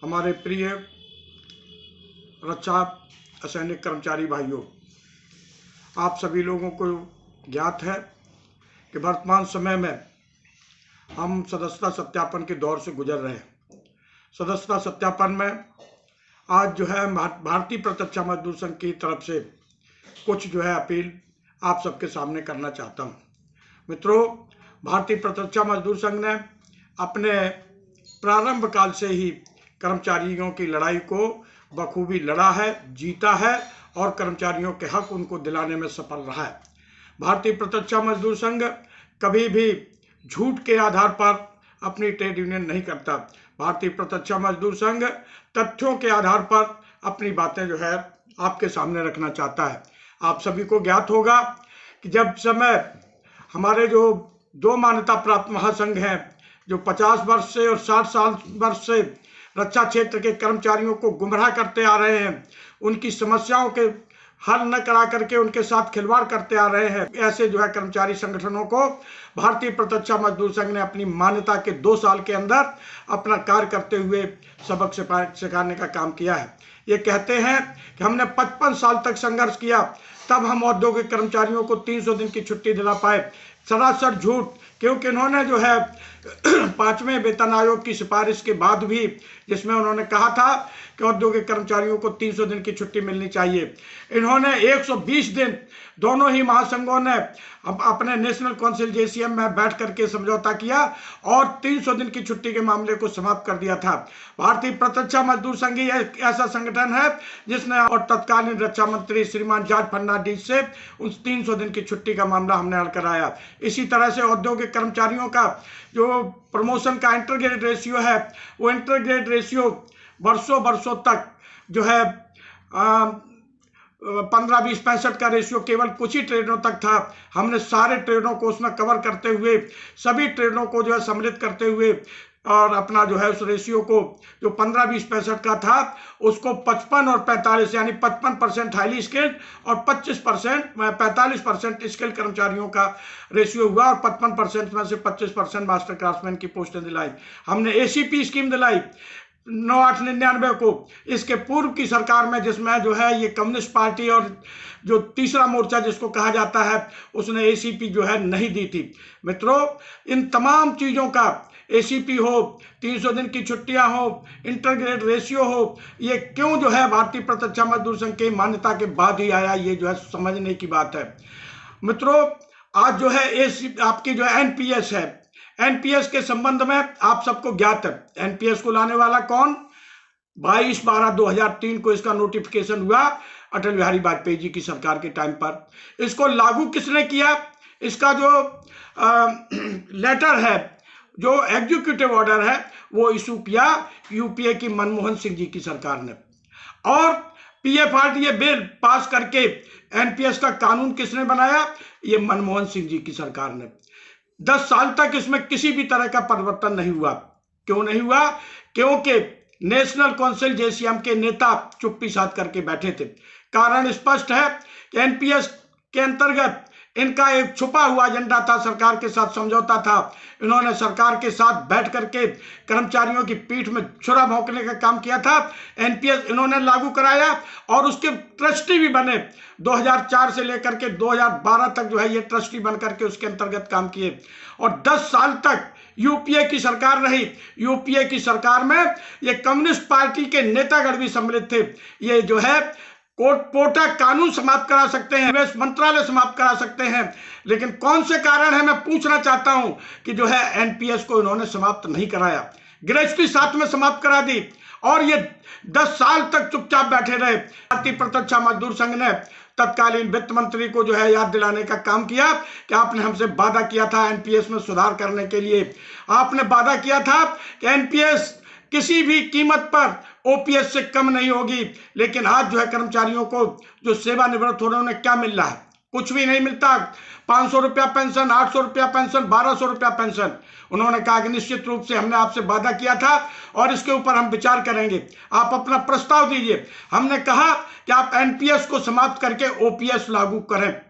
हमारे प्रिय रक्षा असैनिक कर्मचारी भाइयों, आप सभी लोगों को ज्ञात है कि वर्तमान समय में हम सदस्यता सत्यापन के दौर से गुजर रहे हैं। सदस्यता सत्यापन में आज जो है भारतीय प्रत्यक्ष मजदूर संघ की तरफ से कुछ जो है अपील आप सबके सामने करना चाहता हूं। मित्रों, भारतीय प्रत्यक्ष मजदूर संघ ने अपने प्रारंभ काल से ही कर्मचारियों की लड़ाई को बखूबी लड़ा है, जीता है और कर्मचारियों के हक उनको दिलाने में सफल रहा है। भारतीय प्रत्यक्ष मजदूर संघ कभी भी झूठ के आधार पर अपनी ट्रेड यूनियन नहीं करता। भारतीय प्रत्यक्ष मजदूर संघ तथ्यों के आधार पर अपनी बातें जो है आपके सामने रखना चाहता है। आप सभी को ज्ञात होगा कि जब समय हमारे जो दो मान्यता प्राप्त महासंघ हैं, जो 50 वर्ष से और 60 वर्ष से रक्षा क्षेत्र के कर्मचारियों को गुमराह करते आ रहे हैं, उनकी समस्याओं के हल न करा करके उनके साथ खिलवाड़ करते आ रहे हैं, ऐसे जो है कर्मचारी संगठनों को भारतीय प्रत्यक्ष मजदूर संघ ने अपनी मान्यता के 2 साल के अंदर अपना कार्य करते हुए सबक सिखाने का काम किया है। ये कहते हैं कि हमने 55 साल तक संघर्ष किया, तब हम औद्योगिक कर्मचारियों को 300 दिन की छुट्टी दिला पाए। सरासर झूठ, क्योंकि इन्होंने जो है 5वें वेतन आयोग की सिफारिश के बाद भी, जिसमें उन्होंने कहा था कि औद्योगिक कर्मचारियों को 300 दिन की छुट्टी मिलनी चाहिए, इन्होंने 120 दिन दोनों ही महासंघों ने अपने नेशनल काउंसिल जेसीएम में बैठ करके समझौता किया और 300 दिन की छुट्टी के मामले को समाप्त कर दिया था। भारतीय प्रत्यक्ष मजदूर संघ एक ऐसा संगठन है जिसने और तत्कालीन रक्षा मंत्री श्रीमान जॉर्ज फर्नांडीज से उन 300 दिन की छुट्टी का मामला हमने हल कराया। इसी तरह से औद्योगिक कर्मचारियों का जो प्रमोशन का इंटरग्रेड रेशियो है, वो इंटरग्रेड रेशियो वर्षों तक जो है 15, 20, 65 का रेशियो केवल कुछ ही ट्रेडों तक था। हमने सारे ट्रेडों को उसमें कवर करते हुए, सभी ट्रेडों को जो है सम्मिलित करते हुए और अपना जो है उस रेशियो को जो 15, 20, 65 का था उसको 55 और 45 यानी 55% हाईली स्किल्ड और 45% स्किल्ड कर्मचारियों का रेशियो हुआ और 55% में से 25% मास्टर क्राफ्टमैन की पोस्टें दिलाई। हमने एसीपी स्कीम दिलाई 9899 को। इसके पूर्व की सरकार में, जिसमें जो है ये कम्युनिस्ट पार्टी और जो तीसरा मोर्चा जिसको कहा जाता है, उसने एसीपी जो है नहीं दी थी। मित्रों, इन तमाम चीज़ों का एसीपी हो, 300 दिन की छुट्टियां हो, इंटरग्रेड रेशियो हो, ये क्यों जो है भारतीय प्रत्यक्ष मजदूर संघ की मान्यता के बाद ही आया, ये जो है समझने की बात है। मित्रों, आज जो है आपकी जो है एनपीएस है, एनपीएस के संबंध में आप सबको ज्ञात है। एनपीएस को लाने वाला कौन? 22/12/2003 को इसका नोटिफिकेशन हुआ अटल बिहारी वाजपेयी जी की सरकार के टाइम पर। इसको लागू किसने किया? इसका जो लेटर है, जो एग्जीक्यूटिव ऑर्डर है, वो इशू किया यूपीए की मनमोहन सिंह जी की सरकार ने। और पीएफआरडीए बिल पास करके एनपीएस का कानून किसने बनाया? ये मनमोहन सिंह जी की सरकार ने। 10 साल तक इसमें किसी भी तरह का परिवर्तन नहीं हुआ। क्यों नहीं हुआ? क्योंकि नेशनल काउंसिल जेसीएम के नेता चुप्पी साध करके बैठे थे। कारण स्पष्ट है कि एनपीएस के अंतर्गत इनका एक छुपा हुआ एजेंडा था, सरकार के साथ समझौता था। इन्होंने सरकार के साथ बैठ करके कर्मचारियों की पीठ में छुरा भोंकने का काम किया था। एनपीएस इन्होंने लागू कराया और उसके ट्रस्टी भी बने। 2004 से लेकर के 2012 तक जो है ये ट्रस्टी बन करके उसके अंतर्गत काम किए और 10 साल तक यूपीए की सरकार रही। यूपीए की सरकार में ये कम्युनिस्ट पार्टी के नेतागण भी सम्मिलित थे। ये जो है कोटा कानून समाप्त करा सकते हैं, विदेश मंत्रालय समाप्त करा सकते हैं, लेकिन कौन से कारण है, मैं पूछना चाहता हूं कि जो है एनपीएस को इन्होंने समाप्त नहीं कराया। ग्रेजुएटी साथ में समाप्त करा दी और ये 10 साल तक चुपचाप बैठे रहे। भारतीय प्रत्यक्ष मजदूर संघ ने तत्कालीन वित्त मंत्री को जो है याद दिलाने का काम किया कि आपने हमसे वादा किया था एनपीएस में सुधार करने के लिए। आपने वादा किया था कि एनपीएस किसी भी कीमत पर ओपीएस से कम नहीं होगी, लेकिन आज जो है कर्मचारियों को जो सेवानिवृत्त हो रहे हैं उन्हें क्या मिल रहा है? कुछ भी नहीं मिलता। 500 रुपया पेंशन, 800 रुपया पेंशन, 1200 रुपया पेंशन। उन्होंने कहा कि निश्चित रूप से हमने आपसे वादा किया था और इसके ऊपर हम विचार करेंगे, आप अपना प्रस्ताव दीजिए। हमने कहा कि आप एनपीएस को समाप्त करके ओपीएस लागू करें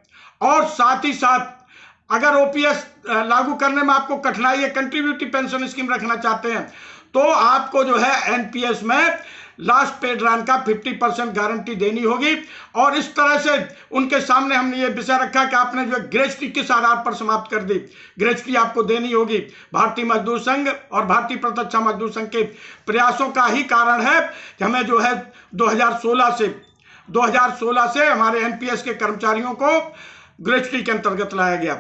और साथ ही साथ अगर ओपीएस लागू करने में आपको कठिनाई है, कंट्रीब्यूटिव पेंशन स्कीम रखना चाहते हैं, तो आपको जो है एनपीएस में लास्ट पेड रन का 50% गारंटी देनी होगी। और इस तरह से उनके सामने हमने ये विषय रखा कि आपने जो है ग्रेच्युटी किस आधार पर समाप्त कर दी, ग्रेच्युटी आपको देनी होगी। भारतीय मजदूर संघ और भारतीय प्रत्यक्ष मजदूर संघ के प्रयासों का ही कारण है कि हमें जो है 2016 से हमारे एनपीएस के कर्मचारियों को ग्रेच्युटी के अंतर्गत लाया गया।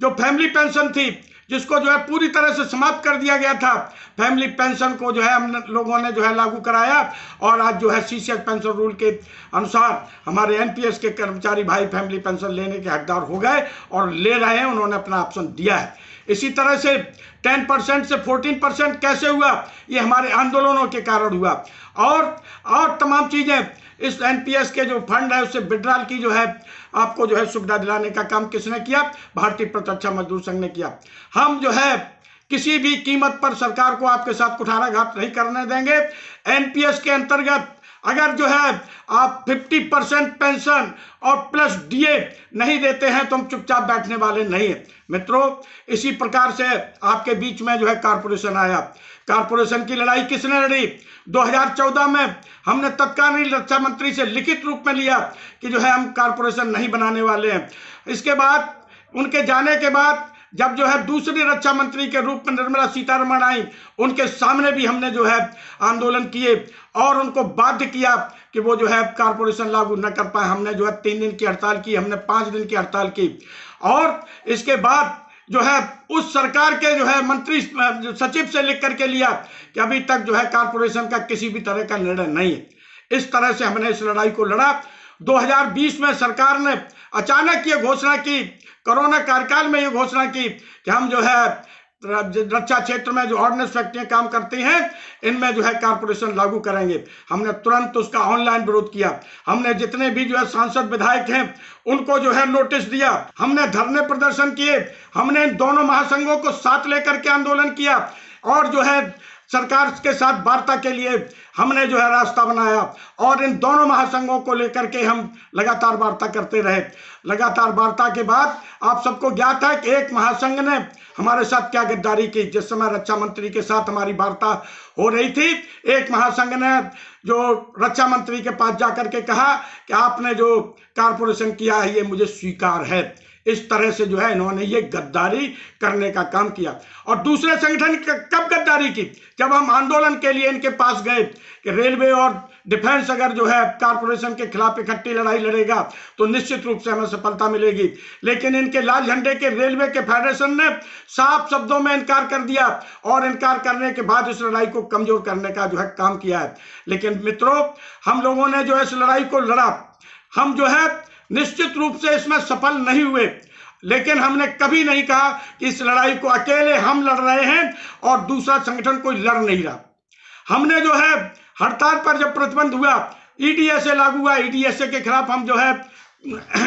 जो फैमिली पेंशन थी, जिसको जो है पूरी तरह से समाप्त कर दिया गया था, फैमिली पेंशन को जो है हम लोगों ने जो है लागू कराया। और आज जो है सीसीएस पेंशन रूल के अनुसार हमारे एनपीएस के कर्मचारी भाई फैमिली पेंशन लेने के हकदार हो गए और ले रहे हैं, उन्होंने अपना ऑप्शन दिया है। इसी तरह से 10% से 14% कैसे हुआ, ये हमारे आंदोलनों के कारण हुआ। और तमाम चीजें, इस एनपीएस के जो फंड है उससे विड्रॉल की जो है आपको जो है सुविधा दिलाने का काम किसने किया? भारतीय प्रत्यक्ष मजदूर संघ ने किया। हम जो है किसी भी कीमत पर सरकार को आपके साथ कुठाराघात नहीं करने देंगे। एनपीएस के अंतर्गत अगर जो है आप 50% पेंशन और प्लस डीए नहीं देते हैं तो हम चुपचाप बैठने वाले नहीं है। मित्रों, इसी प्रकार से आपके बीच में जो है कारपोरेशन आया। कारपोरेशन की लड़ाई किसने लड़ी? 2014 में हमने तत्कालीन रक्षा मंत्री से लिखित रूप में लिया कि जो है हम कारपोरेशन नहीं बनाने वाले हैं। इसके बाद उनके जाने के बाद जब जो है दूसरी रक्षा मंत्री के रूप में निर्मला सीतारमण आई, उनके सामने भी हमने जो है आंदोलन किए और उनको बाध्य किया कि वो जो है कारपोरेशन लागू न कर पाए। हमने जो है 3 दिन की हड़ताल की, हमने 5 दिन की हड़ताल की। और इसके बाद जो है उस सरकार के जो है मंत्री सचिव से लिख करके लिया कि अभी तक जो है कारपोरेशन का किसी भी तरह का निर्णय नहीं है। इस तरह से हमने इस लड़ाई को लड़ा। 2020 में सरकार ने अचानक ये घोषणा की, कोरोना कार्यकाल में ये घोषणा की कि हम जो है रक्षा क्षेत्र में जो ऑर्डिनेंस फैक्ट्रियां काम करती हैं, इनमें जो है कारपोरेशन लागू करेंगे। हमने तुरंत उसका ऑनलाइन विरोध किया। हमने जितने भी जो है सांसद विधायक हैं उनको जो है नोटिस दिया। हमने धरने प्रदर्शन किए। हमने इन दोनों महासंघों को साथ लेकर के आंदोलन किया और जो है सरकार के साथ वार्ता के लिए हमने जो है रास्ता बनाया। और इन दोनों महासंघों को लेकर के हम लगातार वार्ता करते रहे। लगातार वार्ता के बाद आप सबको ज्ञात है कि एक महासंघ ने हमारे साथ क्या गद्दारी की। जिस समय रक्षा मंत्री के साथ हमारी वार्ता हो रही थी, एक महासंघ ने जो रक्षा मंत्री के पास जाकर के कहा कि आपने जो कारपोरेशन किया है ये मुझे स्वीकार है। इस तरह से जो है इन्होंने ये गद्दारी करने का काम किया। और दूसरे संगठन कब गद्दारी की? जब हम आंदोलन के लिए इनके पास गए कि रेलवे और डिफेंस अगर जो है कारपोरेशन के खिलाफ इकट्ठी लड़ाई लड़ेगा तो निश्चित रूप से हमें सफलता मिलेगी। लेकिन इनके लाल झंडे के रेलवे के फेडरेशन ने साफ शब्दों में इनकार कर दिया और इनकार करने के बाद इस लड़ाई को कमजोर करने का जो है काम किया है। लेकिन मित्रों, हम लोगों ने जो है इस लड़ाई को लड़ा। हम जो है निश्चित रूप से इसमें सफल नहीं हुए, लेकिन हमने कभी नहीं कहा कि इस लड़ाई को अकेले हम लड़ रहे हैं और दूसरा संगठन कोई लड़ नहीं रहा। हमने जो है हड़ताल पर जब प्रतिबंध हुआ, ईडीएसए लागू हुआ, ईडीएसए के खिलाफ हम जो है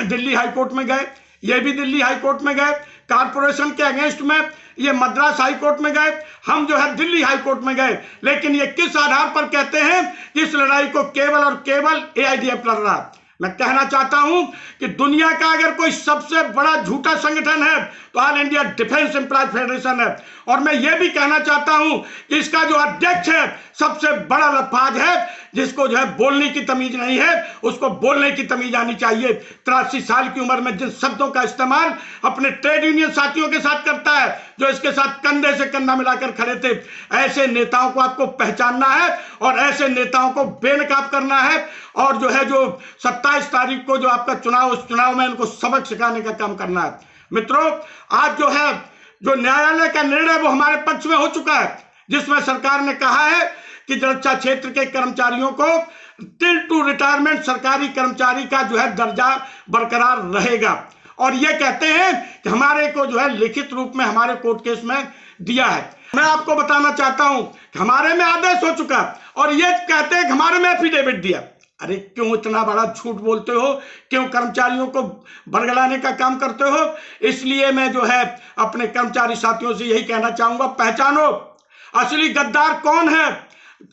दिल्ली हाईकोर्ट में गए। ये भी दिल्ली हाईकोर्ट में गए। कारपोरेशन के अगेंस्ट में ये मद्रास हाईकोर्ट में गए। हम जो है दिल्ली हाईकोर्ट में गए। लेकिन ये किस आधार पर कहते हैं कि इस लड़ाई को केवल और केवल एआईडीएफ लड़ रहा? मैं कहना चाहता हूं कि दुनिया का अगर कोई सबसे बड़ा झूठा संगठन है तो all India defence employees federation है। और मैं ये भी कहना चाहता हूं कि इसका जो अध्यक्ष है सबसे बड़ा लफाज है, जिसको जो है बोलने की तमीज नहीं है, उसको बोलने की तमीज आनी चाहिए। 83 साल की उम्र में जिन शब्दों का इस्तेमाल अपने ट्रेड यूनियन साथियों के साथ करता है, जो इसके साथ कंधे से कंधा मिलाकर खड़े थे, ऐसे नेताओं को आपको पहचानना है और ऐसे नेताओं को बेनकाब करना है। और जो है जो 27 तारीख को जो आपका चुनाव, उस चुनाव में इनको सबक सिखाने का काम करना है। मित्रों, आज जो है जो न्यायालय का निर्णय वो हमारे पक्ष में हो चुका है, जिसमें सरकार ने कहा है कि रक्षा क्षेत्र के कर्मचारियों को टिल टू रिटायरमेंट सरकारी कर्मचारी का जो है दर्जा बरकरार रहेगा। और ये कहते हैं कि हमारे को जो है लिखित रूप में हमारे कोर्ट केस में दिया है। मैं आपको बताना चाहता हूं कि हमारे में आदेश हो चुका और ये कहते हैं कि हमारे में एफिडेविट दिया। अरे क्यों इतना बड़ा झूठ बोलते हो? क्यों कर्मचारियों को बरगलाने का काम करते हो? इसलिए मैं जो है अपने कर्मचारी साथियों से यही कहना चाहूंगा, पहचानो असली गद्दार कौन है।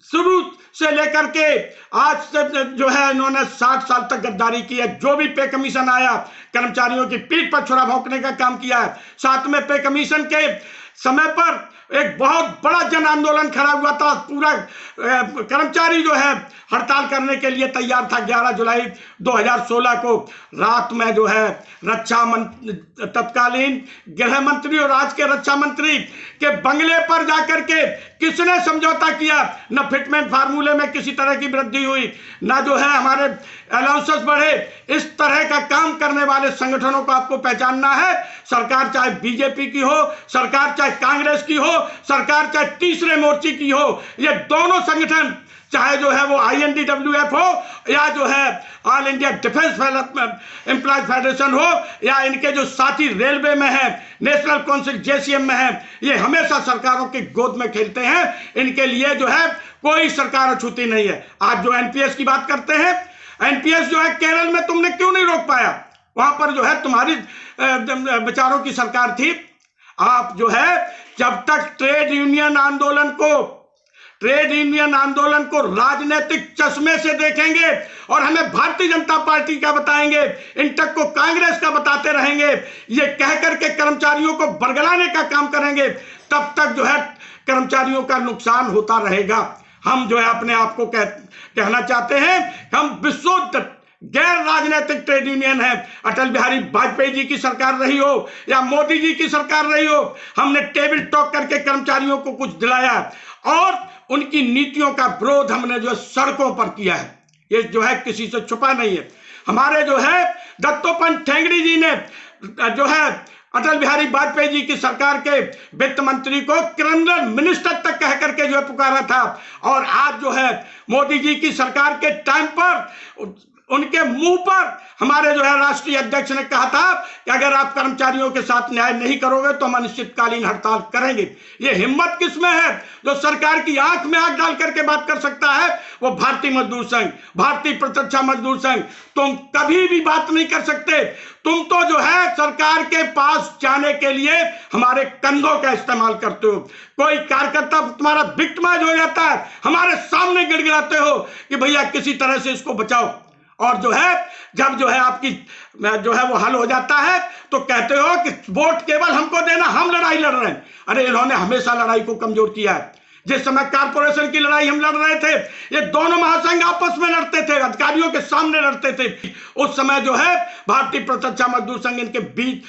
शुरू से लेकर के आज से जो है इन्होंने 60 साल तक गद्दारी की है। जो भी पे कमीशन आया कर्मचारियों की पीठ पर छुरा भोंकने का काम किया है। साथ में पे कमीशन के समय पर एक बहुत बड़ा जन आंदोलन खड़ा हुआ था। पूरा कर्मचारी जो है हड़ताल करने के लिए तैयार था। 11 जुलाई 2016 को रात में जो है तत्कालीन गृह मंत्री और आज के रक्षा मंत्री के बंगले पर जाकर के किसने समझौता किया? न फिटमेंट फार्मूले में किसी तरह की वृद्धि हुई, ना जो है हमारे अलाउंसेस बढ़े। इस तरह का काम करने वाले संगठनों को आपको पहचानना है। सरकार चाहे बीजेपी की हो, सरकार चाहे कांग्रेस की हो, सरकार चाहे तीसरे मोर्चे की हो, ये दोनों संगठन चाहे जो है वो INDWF हो या जो है all India defence employees federation हो या इनके जो साथी रेलवे में है, नेशनल काउंसिल JCM में है, ये हमेशा सरकारों की गोद में खेलते हैं। इनके लिए जो है कोई सरकार अछूती नहीं है। आज जो NPS की बात करते हैं, NPS जो है केरल में तुमने क्यों नहीं रोक पाया? वहां पर जो है तुम्हारी विचारों की सरकार थी। आप जो है जब तक ट्रेड यूनियन आंदोलन को राजनीतिक चश्मे से देखेंगे और हमें भारतीय जनता पार्टी का बताएंगे, इंटक को कांग्रेस का बताते रहेंगे, ये कह करके कर्मचारियों को बरगलाने का काम करेंगे, तब तक जो है कर्मचारियों का नुकसान होता रहेगा। हम जो है अपने आप को कहना चाहते हैं, हम विशुद्ध गैर राजनीतिक ट्रेड यूनियन है। अटल बिहारी वाजपेयी जी की सरकार रही हो या मोदी जी की सरकार रही हो, हमने टेबल टॉक करके कर्मचारियों को कुछ दिलाया और उनकी नीतियों का विरोध हमने जो सड़कों पर किया है। ये जो है किसी से छुपा नहीं है। हमारे जो है दत्तोपंत ठेंगड़ी जी ने जो है अटल बिहारी वाजपेयी जी की सरकार के वित्त मंत्री को क्रिमिनल मिनिस्टर तक कह करके जो है पुकारा था। और आज जो है मोदी जी की सरकार के टाइम पर उनके मुंह पर हमारे जो है राष्ट्रीय अध्यक्ष ने कहा था कि अगर आप कर्मचारियों के साथ न्याय नहीं करोगे तो हम अनिश्चितकालीन हड़ताल करेंगे। ये हिम्मत किसमें है? जो सरकार की आंख में आंख डाल करके बात कर सकता है वो भारतीय मजदूर संघ, भारतीय प्रत्यक्ष मजदूर संघ। तुम कभी भी बात नहीं कर सकते। तुम तो जो है सरकार के पास जाने के लिए हमारे कंधों का इस्तेमाल करते हो। कोई कार्यकर्ता तुम्हारा विक्टिमाइज हो जाता है, हमारे सामने गिड़गिड़ाते हो कि भैया किसी तरह से इसको बचाओ। और जो है जब जो है आपकी जो है वो हल हो जाता है तो कहते हो कि वोट केवल हमको देना, हम लड़ाई लड़ रहे हैं। अरे इन्होंने हमेशा लड़ाई को कमजोर किया है। जिस समय कारपोरेशन की लड़ाई हम लड़ रहे थे, ये दोनों महासंघ आपस में लड़ते थे, अधिकारियों के सामने लड़ते थे। उस समय जो है भारतीय प्रत्यक्ष मजदूर संघ इनके बीच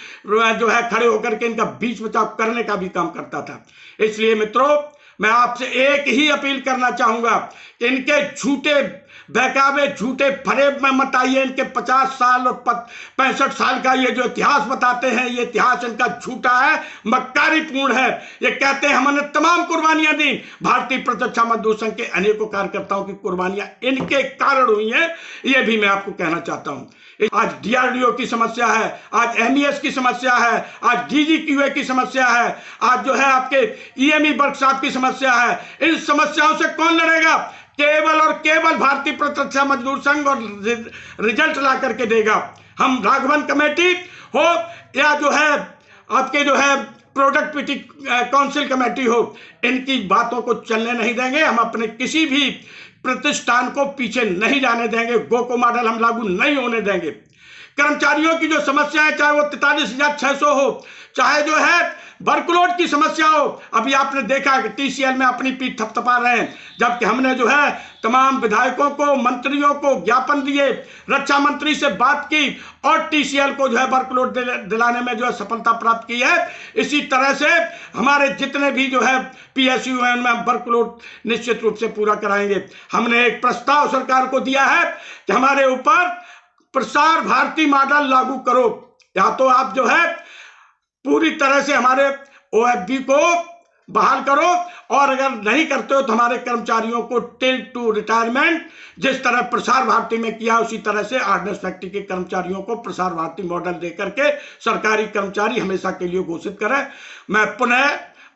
जो है खड़े होकर के इनका बीच बचाव करने का भी काम करता था। इसलिए मित्रों, मैं आपसे एक ही अपील करना चाहूंगा कि इनके झूठे बहकावे, झूठे फरेब में मत आइए। इनके 50 साल और 65 साल का ये जो इतिहास बताते हैं, ये इतिहास इनका झूठा है, मक्कारीपूर्ण है। ये कहते हैं हमने तमाम कुर्बानियां दी। भारतीय प्रत्यक्ष मजदूर संघ के अनेकों कार्यकर्ताओं की कुर्बानियां इनके कारण हुई हैं, ये भी मैं आपको कहना चाहता हूं। आज DRDO की समस्या है, आज MES की समस्या है, आज DGQA की समस्या है, आज जो है आपके EME वर्कशॉप की समस्या है। इन समस्याओं से कौन लड़ेगा? केवल और केवल भारतीय प्रत्यक्ष मजदूर संघ और रिजल्ट ला करके देगा। हम राघवन कमेटी हो या जो है आपके जो है प्रोडक्टिविटी काउंसिल कमेटी हो, इनकी बातों को चलने नहीं देंगे। हम अपने किसी भी प्रतिष्ठान को पीछे नहीं जाने देंगे। गोको मॉडल हम लागू नहीं होने देंगे। कर्मचारियों की जो समस्या है, चाहे वो 43,600 हो, चाहे जो है वर्कलोड की समस्या हो। अभी आपने देखा कि TCL में अपनी पीठ थपथपा रहे हैं, जबकि हमने जो है तमाम विधायकों को, मंत्रियों को ज्ञापन दिए, रक्षा मंत्री से बात की और TCL को जो है वर्कलोड दिलाने में जो है सफलता प्राप्त की है। इसी तरह से हमारे जितने भी जो है PSU हैं उनमें वर्कलोड निश्चित रूप से पूरा कराएंगे। हमने एक प्रस्ताव सरकार को दिया है कि हमारे ऊपर प्रसार भारती मॉडल लागू करो, या तो आप जो है पूरी तरह से हमारे OFB को बहाल करो, और अगर नहीं करते हो तो हमारे कर्मचारियों को टिल टू रिटायरमेंट जिस तरह प्रसार भारती में किया उसी तरह से ऑर्डिनेंस फैक्ट्री के कर्मचारियों को प्रसार भारती मॉडल देकर के सरकारी कर्मचारी हमेशा के लिए घोषित करें। मैं पुनः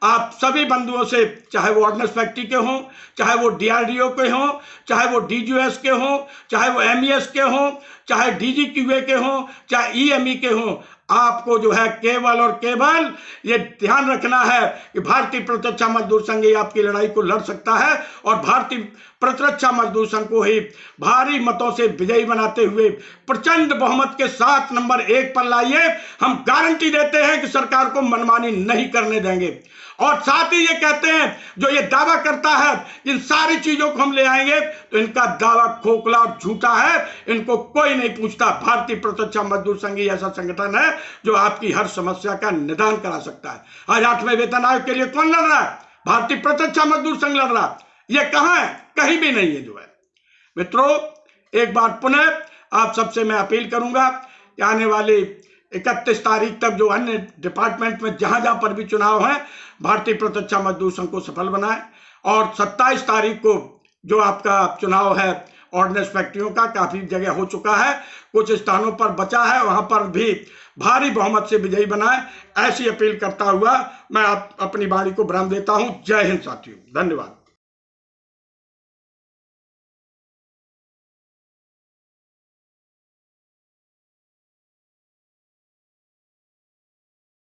आप सभी बंधुओं से, चाहे वो ऑर्डिनेंस फैक्ट्री के हों, चाहे वो DRDO के हों, चाहे वो DGOS के हों, चाहे वो MES के हों, चाहे DGQA के हों, चाहे EME के हों, आपको जो है केवल और केवल ये ध्यान रखना है कि भारतीय प्रतिरक्षा मजदूर संघ ही आपकी लड़ाई को लड़ सकता है और भारतीय प्रतिरक्षा मजदूर संघ को ही भारी मतों से विजयी बनाते हुए प्रचंड बहुमत के साथ नंबर 1 पर लाइए। हम गारंटी देते हैं कि सरकार को मनमानी नहीं करने देंगे। और साथ ही ये कहते हैं, जो ये दावा करता है इन सारी चीजों को हम ले आएंगे, तो इनका दावा खोखला और झूठा है, इनको कोई नहीं पूछता। भारतीय प्रतिरक्षा मजदूर संघ ही ऐसा संगठन है जो आपकी हर समस्या का निदान करा सकता है। आज 8वें वेतन आयोग के लिए कौन लड़ रहा है? भारतीय प्रतिरक्षा मजदूर संघ लड़ रहा है। ये कहां है? कहीं भी नहीं है। जो है मित्रों, एक बार पुनः आप सबसे मैं अपील करूंगा कि आने वाले 31 तारीख तक जो अन्य डिपार्टमेंट में जहां जहां पर भी चुनाव है, भारतीय प्रतिरक्षा मजदूर संघ को सफल बनाएं। और 27 तारीख को जो आपका चुनाव है ऑर्डिनेंस फैक्ट्रियों का, काफी जगह हो चुका है, कुछ स्थानों पर बचा है, वहां पर भी भारी बहुमत से विजयी बनाएं। ऐसी अपील करता हुआ मैं अपनी वाणी को विराम देता हूं। जय हिंद साथियों, धन्यवाद।